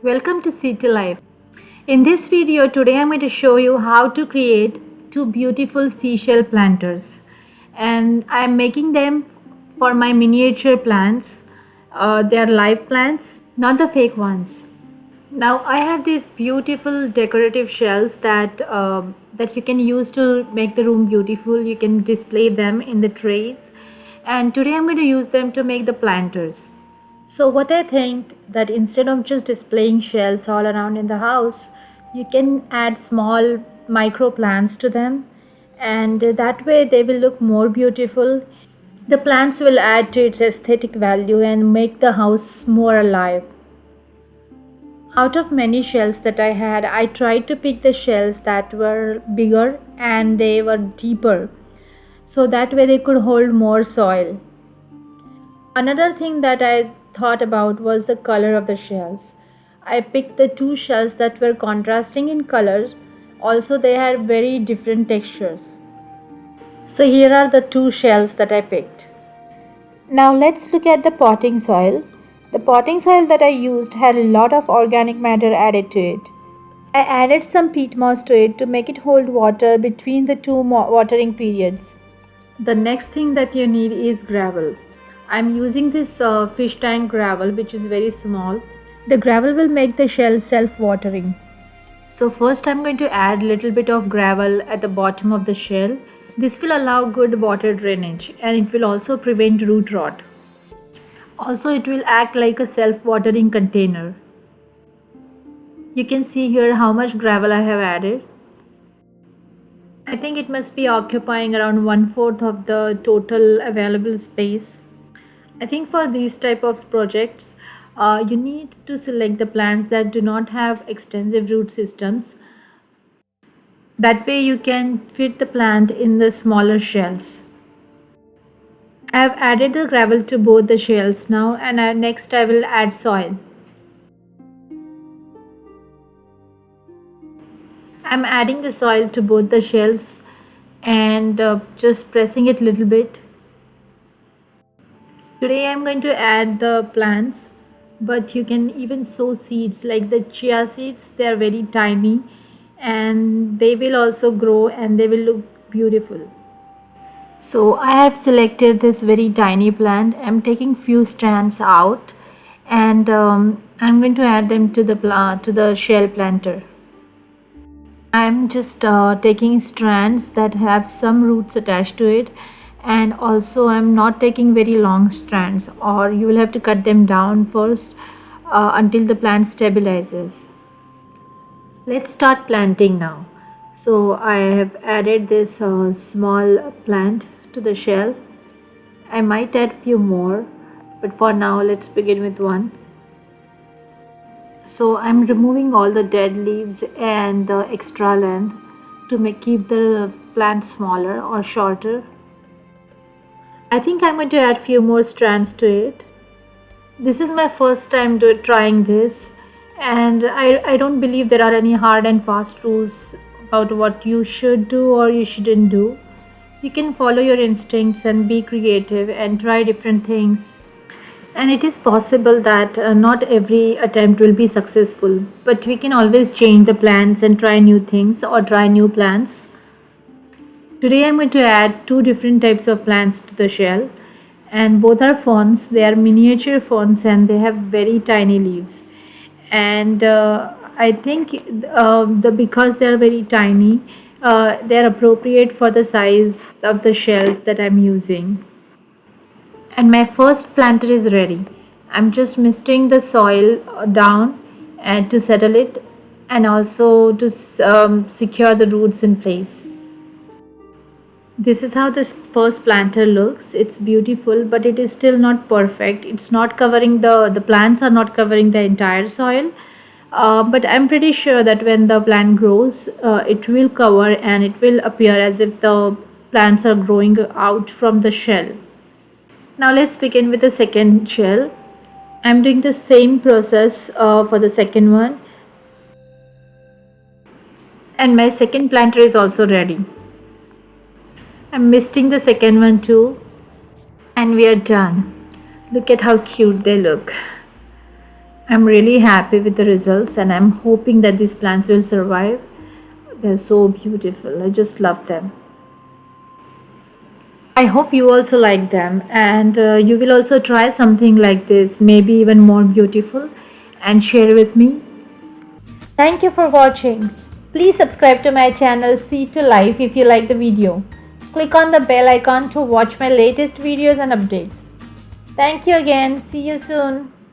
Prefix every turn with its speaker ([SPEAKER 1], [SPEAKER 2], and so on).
[SPEAKER 1] Welcome to City Life. In this video today I'm going to show you how to create two beautiful seashell planters, and I'm making them for my miniature plants. They are live plants, not the fake ones. Now I have these beautiful decorative shells that you can use to make the room beautiful. You can display them in the trays, and today I'm going to use them to make the planters. So what I think that instead of just displaying shells all around in the house, you can add small micro plants to them, and that way they will look more beautiful. The plants will add to its aesthetic value and make the house more alive. Out of many shells that I had, I tried to pick the shells that were bigger and they were deeper, so that way they could hold more soil. Another thing that I thought about was the color of the shells. I picked the two shells that were contrasting in color. Also, they had very different textures. So, here are the two shells that I picked. Now, let's look at the potting soil. The potting soil that I used had a lot of organic matter added to it. I added some peat moss to it to make it hold water between the two watering periods. The next thing that you need is gravel. I'm using this fish tank gravel, which is very small. The gravel will make the shell self-watering. So first I'm going to add a little bit of gravel at the bottom of the shell. This will allow good water drainage and it will also prevent root rot. Also it will act like a self-watering container. You can see here how much gravel I have added. I think it must be occupying around 1/4 of the total available space. I think for these type of projects, you need to select the plants that do not have extensive root systems. That way you can fit the plant in the smaller shells. I have added the gravel to both the shells now, and next I will add soil. I'm adding the soil to both the shells and just pressing it a little bit. Today I'm going to add the plants, but you can even sow seeds like the chia seeds. They are very tiny and they will also grow and they will look beautiful. So I have selected this very tiny plant. I'm taking few strands out and I'm going to add them to the shell planter. I'm just taking strands that have some roots attached to it, and also I'm not taking very long strands, or you will have to cut them down first until the plant stabilizes. Let's start planting now. So I have added this small plant to the shell. I might add few more, but for now let's begin with one. So I'm removing all the dead leaves and the extra length to keep the plant smaller or shorter. I think I'm going to add few more strands to it. This is my first time trying this, and I don't believe there are any hard and fast rules about what you should do or you shouldn't do. You can follow your instincts and be creative and try different things. And it is possible that not every attempt will be successful, but we can always change the plans and try new things or try new plans. Today I'm going to add two different types of plants to the shell, and both are ferns. They are miniature ferns and they have very tiny leaves. And I think because they are very tiny, they are appropriate for the size of the shells that I'm using. And my first planter is ready. I'm just misting the soil down and to settle it, and also to secure the roots in place. This is how this first planter looks. It's beautiful, but it is still not perfect. It's not covering the plants are not covering the entire soil. But I'm pretty sure that when the plant grows, it will cover and it will appear as if the plants are growing out from the shell. Now let's begin with the second shell. I'm doing the same process for the second one, and my second planter is also ready. I'm misting the second one too, and we are done. Look at how cute they look. I'm really happy with the results and I'm hoping that these plants will survive. They're so beautiful. I just love them. I hope you also like them and you will also try something like this, maybe even more beautiful, and share with me. Thank you for watching. Please subscribe to my channel Seed to Life if you like the video. Click on the bell icon to watch my latest videos and updates. Thank you again. See you soon.